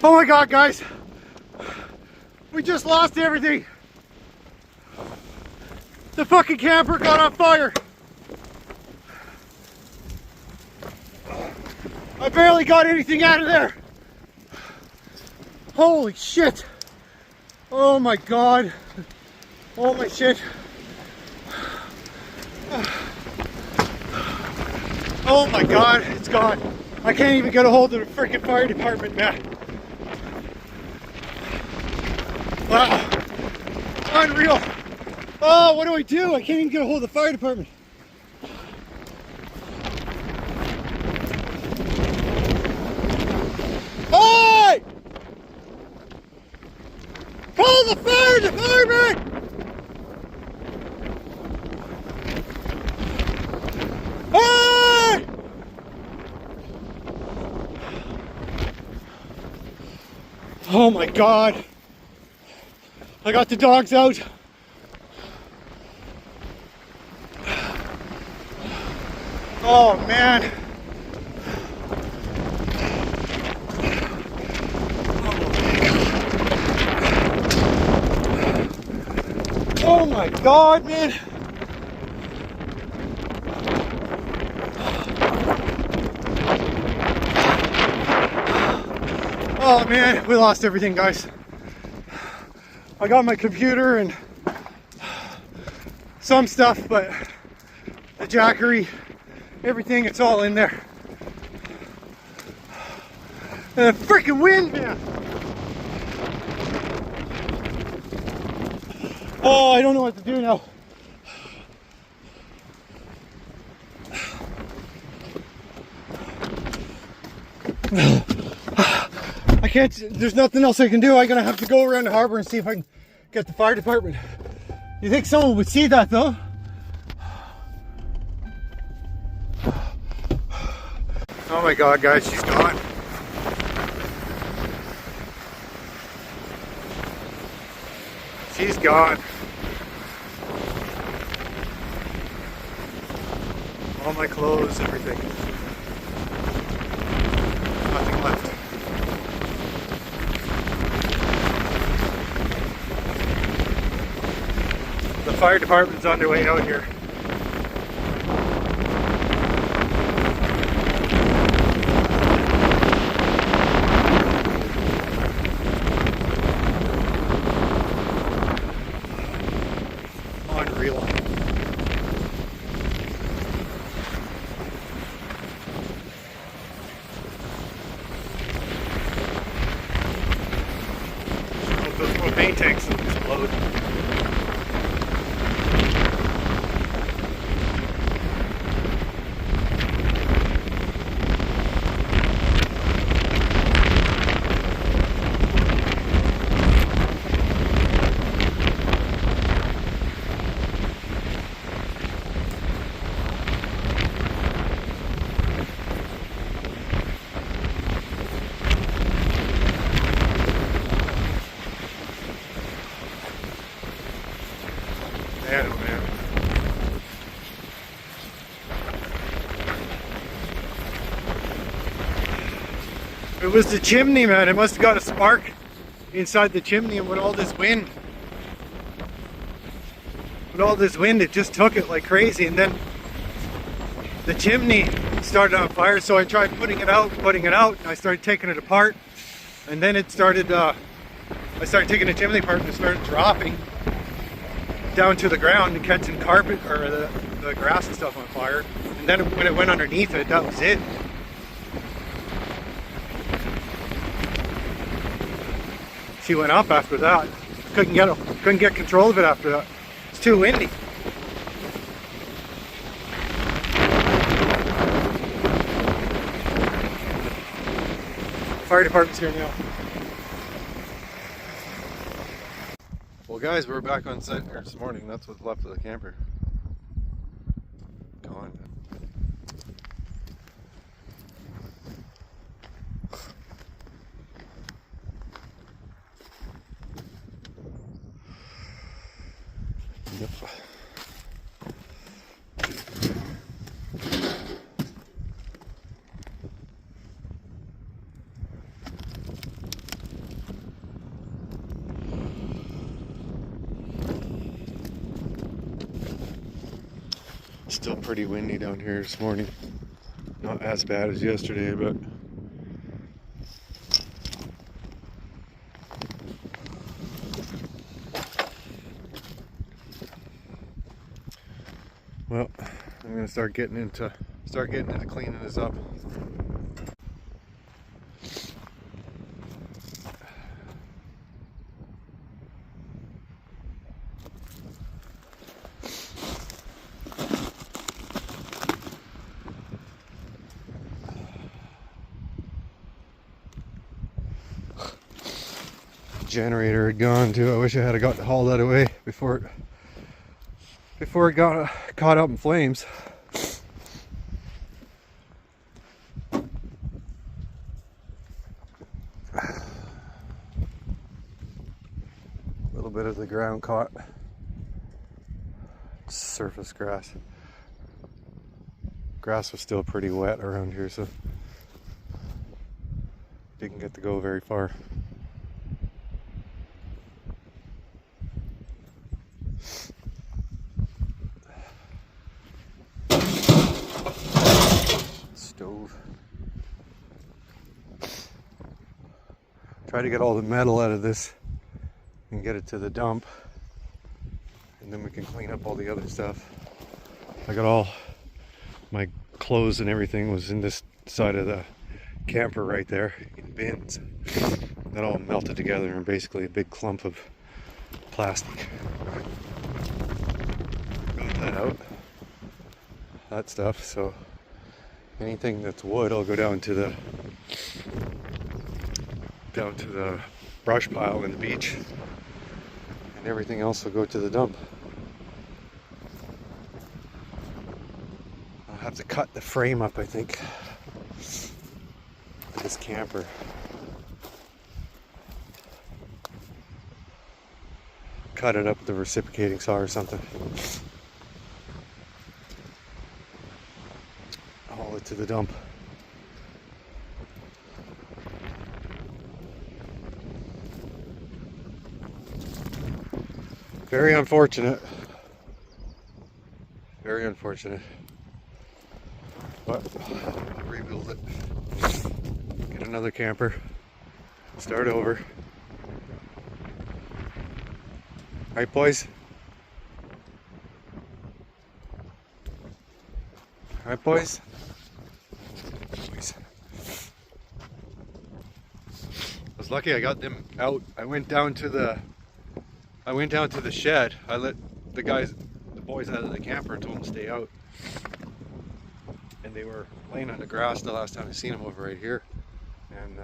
Oh my God, guys. We just lost everything. The fucking camper got on fire. I barely got anything out of there. Holy shit. Oh my God. Oh my shit. Oh my God, it's gone. I can't even get a hold of the freaking fire department, man. Wow. Unreal. Oh, what do I do? I can't even get a hold of the fire department. Hey! Call the fire department! Hey! Oh my God. I got the dogs out. Oh man. Oh my God, man. Oh man, we lost everything, guys. I got my computer and some stuff, but the jackery, everything, it's all in there. And the freaking wind, man. Oh, I don't know what to do now. I can't, there's nothing else I can do. I'm gonna have to go around the harbor and see if I can get the fire department. You think someone would see that though? Oh my God, guys, she's gone. She's gone. All my clothes, everything. Nothing left. The fire department's on their way out here. Unreal. Those propane tanks will explode. Man, oh man. It was the chimney, man. It must have got a spark inside the chimney, and with all this wind, it just took it like crazy, and then the chimney started on fire. So I tried putting it out, and I started taking it apart, and then it started, I started taking the chimney apart and it started dropping down to the ground and catching carpet or the grass and stuff on fire. And then when it went underneath it, that was it. She went up after that. Couldn't get control of it after that. It's too windy. Fire department's here now. Well guys, we're back on site here this morning. That's what's left of the camper. Gone. Yep. Still pretty windy down here this morning. Not as bad as yesterday, but well, I'm gonna start getting into cleaning this up. Generator had gone too. I wish I had got hauled that away before it got caught up in flames. A little bit of the ground caught. Surface grass. Grass was still pretty wet around here, so didn't get to go very far. Stove. Try to get all the metal out of this and get it to the dump, and then we can clean up all the other stuff. I got all my clothes and everything was in this side of the camper right there in bins. That all melted together and basically a big clump of plastic. Got that out. That stuff, so anything that's wood will go down to the brush pile in the beach, and everything else will go to the dump. I'll have to cut the frame up, I think, for this camper. Cut it up with the reciprocating saw or something. Haul it to the dump. Very unfortunate. Very unfortunate. But I'll rebuild it. Get another camper. Start over. Right, boys? Right, boys? I was lucky I got them out. I went down to the shed. I let the boys out of the camper and told them to stay out. And they were laying on the grass the last time I seen them over right here. And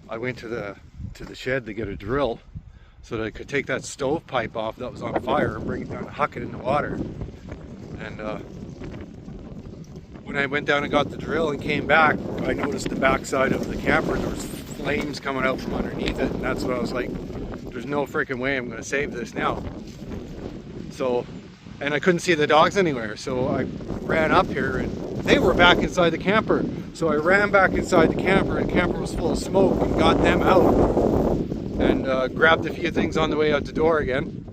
I went to the shed to get a drill so that I could take that stove pipe off that was on fire and bring it down and huck it in the water. And when I went down and got the drill and came back, I noticed the backside of the camper, there was flames coming out from underneath it, and that's what I was like, there's no freaking way I'm going to save this now. So, and I couldn't see the dogs anywhere, so I ran up here and they were back inside the camper. So I ran back inside the camper, and the camper was full of smoke, and got them out. And grabbed a few things on the way out the door again.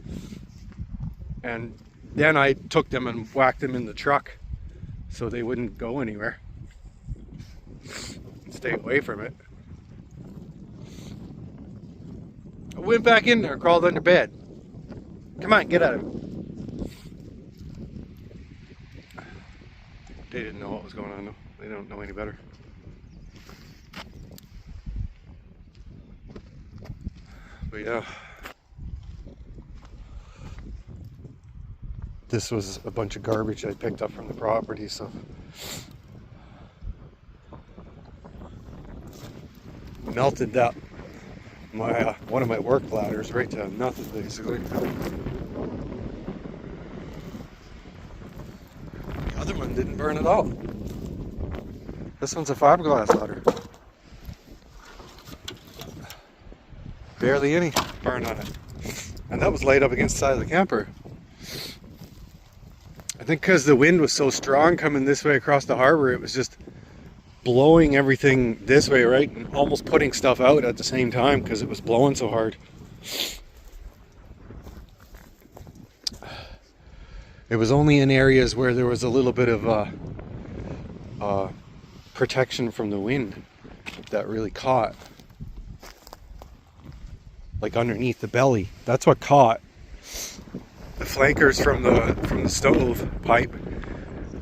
And then I took them and whacked them in the truck so they wouldn't go anywhere. Stay away from it. I went back in there, crawled under bed. Come on, get out of it. They didn't know what was going on though. They don't know any better. But yeah, this was a bunch of garbage I picked up from the property, so melted that one of my work ladders right to nothing basically. The other one didn't burn at all. This one's a fiberglass ladder. Barely any burn on it. And that was laid up against the side of the camper. I think because the wind was so strong coming this way across the harbor, it was just blowing everything this way, right? And almost putting stuff out at the same time because it was blowing so hard. It was only in areas where there was a little bit of protection from the wind that really caught. Like underneath the belly. That's what caught. The flankers from the stove pipe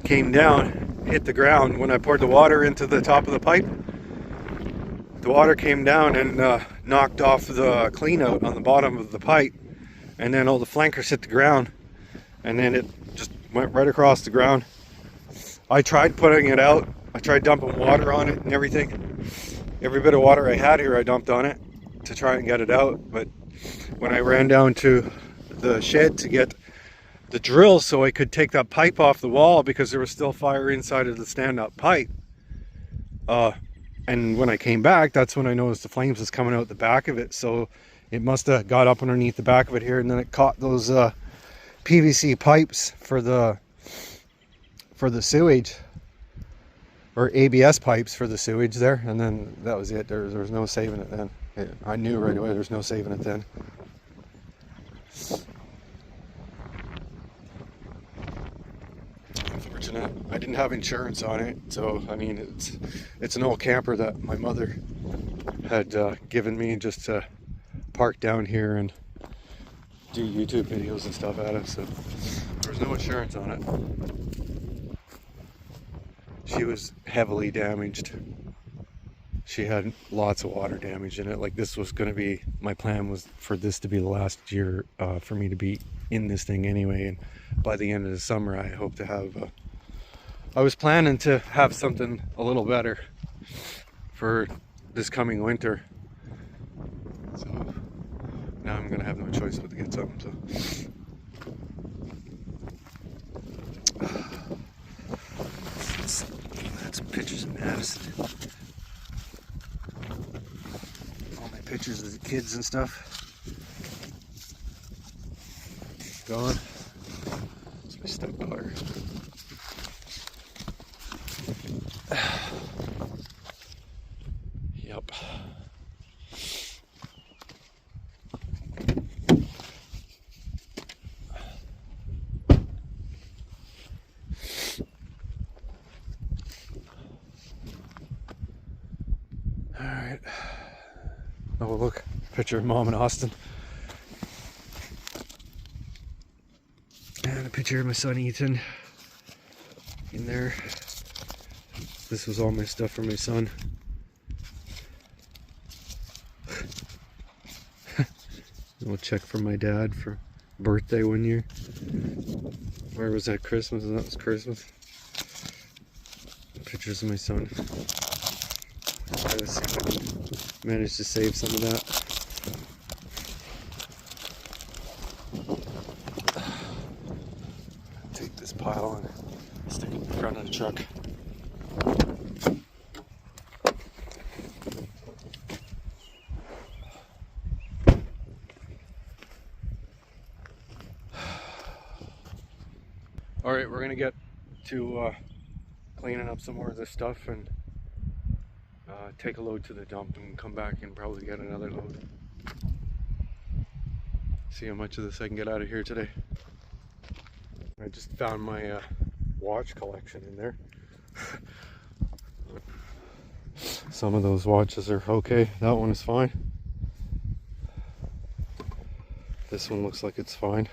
came down, hit the ground. When I poured the water into the top of the pipe, the water came down and knocked off the clean out on the bottom of the pipe, and then all the flankers hit the ground, and then it just went right across the ground. I tried putting it out. I tried dumping water on it and everything. Every bit of water I had here I dumped on it to try and get it out, but when I ran down to the shed to get the drill so I could take that pipe off the wall, because there was still fire inside of the stand-up pipe, and when I came back, that's when I noticed the flames was coming out the back of it. So it must have got up underneath the back of it here, and then it caught those PVC pipes for the sewage, or ABS pipes for the sewage there, and then that was it. There was no saving it then. I knew right away there's no saving it then. Unfortunate. I didn't have insurance on it, so I mean it's an old camper that my mother had given me just to park down here and do YouTube videos and stuff out of, so there was no insurance on it. She was heavily damaged. She had lots of water damage in it. Like, this was going to be, my plan was for this to be the last year for me to be in this thing anyway, and by the end of the summer I hope to have I was planning to have something a little better for this coming winter, so now I'm gonna have no choice but to get something. So that's pictures of Madison. All my pictures of the kids and stuff gone. It's my stepdaughter. Yep. All right. Oh, look, picture of Mom and Austin. And a picture of my son Ethan in there. This was all my stuff for my son. We'll check for my dad for birthday one year. Where was that? Christmas? That was Christmas. Pictures of my son. Let's see if I can manage to save some of that. Take this pile and stick it in front of the truck. Alright, we're gonna get to cleaning up some more of this stuff and take a load to the dump and come back and probably get another load. See how much of this I can get out of here today. I just found my watch collection in there. Some of those watches are okay. That one is fine. This one looks like it's fine.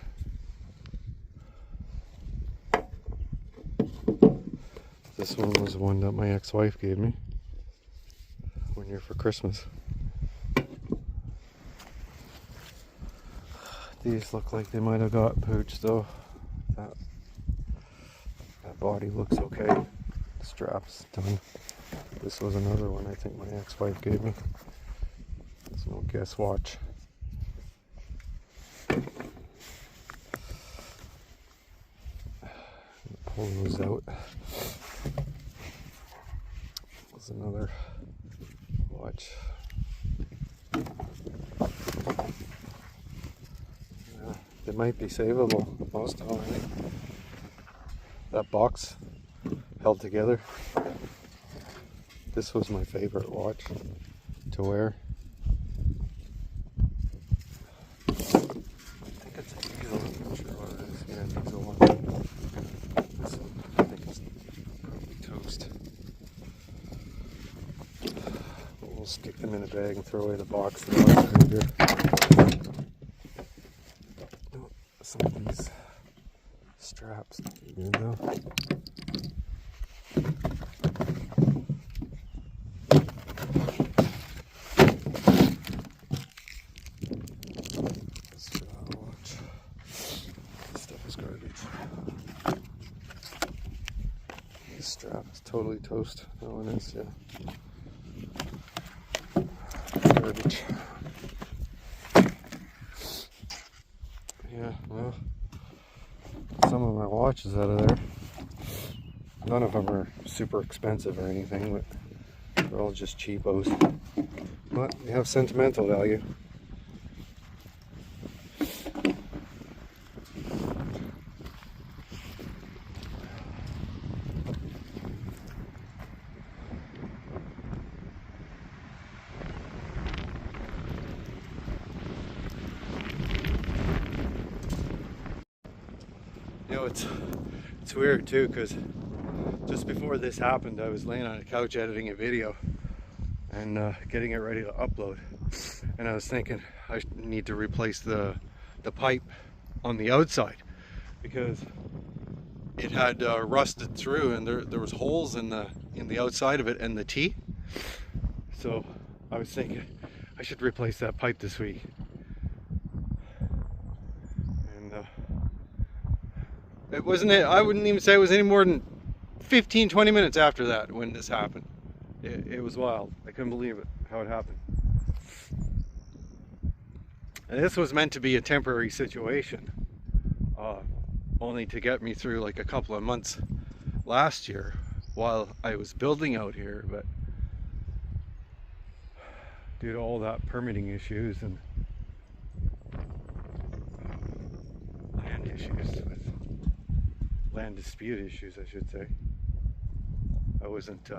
This one was one that my ex-wife gave me one year for Christmas. These look like they might have got pooched though. That body looks okay. The strap's done. This was another one I think my ex-wife gave me. It's no guess watch. Pull those out. There's another watch. Yeah, they might be savable, most of them, I think. That box held together. This was my favorite watch to wear. I think it's a diesel. I'm not sure what it is. Yeah, diesel one. We'll stick them in a bag and throw away the box. Oh, some of these straps are good though. Strap is totally toast. That one is, yeah. Garbage. Yeah, well, some of my watches out of there. None of them are super expensive or anything, but they're all just cheapos. But they have sentimental value. You know, it's weird too, because just before this happened, I was laying on a couch editing a video and getting it ready to upload, and I was thinking I need to replace the pipe on the outside because it had rusted through, and there was holes in the outside of it and the T. So I was thinking I should replace that pipe this week. It wasn't, I wouldn't even say it was any more than 15-20 minutes after that when this happened. It was wild. I couldn't believe it, how it happened. And this was meant to be a temporary situation, only to get me through like a couple of months last year while I was building out here, but due to all that permitting issues and land issues, land dispute issues, I should say. I wasn't,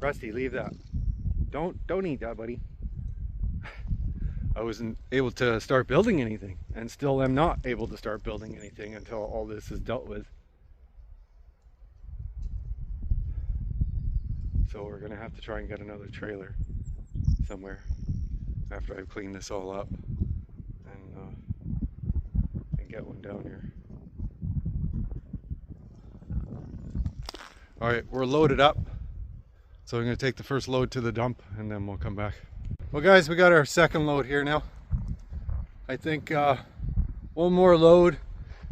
Rusty, leave that. Don't eat that, buddy. I wasn't able to start building anything, and still am not able to start building anything until all this is dealt with. So we're gonna have to try and get another trailer somewhere after I've cleaned this all up and get one down here. All right, we're loaded up. So I'm gonna take the first load to the dump and then we'll come back. Well guys, we got our second load here now. I think one more load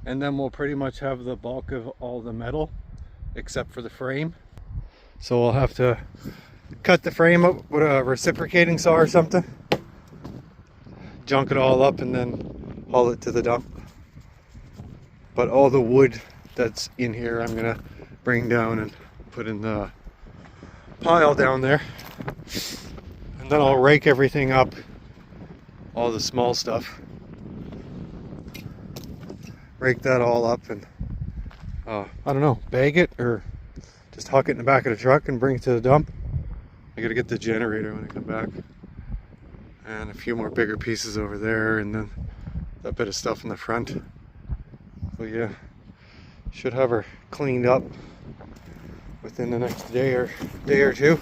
and then we'll pretty much have the bulk of all the metal except for the frame. So we'll have to cut the frame up with a reciprocating saw or something, junk it all up and then haul it to the dump. But all the wood that's in here I'm gonna bring down and put in the pile down there, and then I'll rake everything up, all the small stuff, rake that all up and I don't know, bag it or just huck it in the back of the truck and bring it to the dump. I gotta get the generator when I come back, and a few more bigger pieces over there, and then that bit of stuff in the front. So yeah, should have her cleaned up within the next day or two.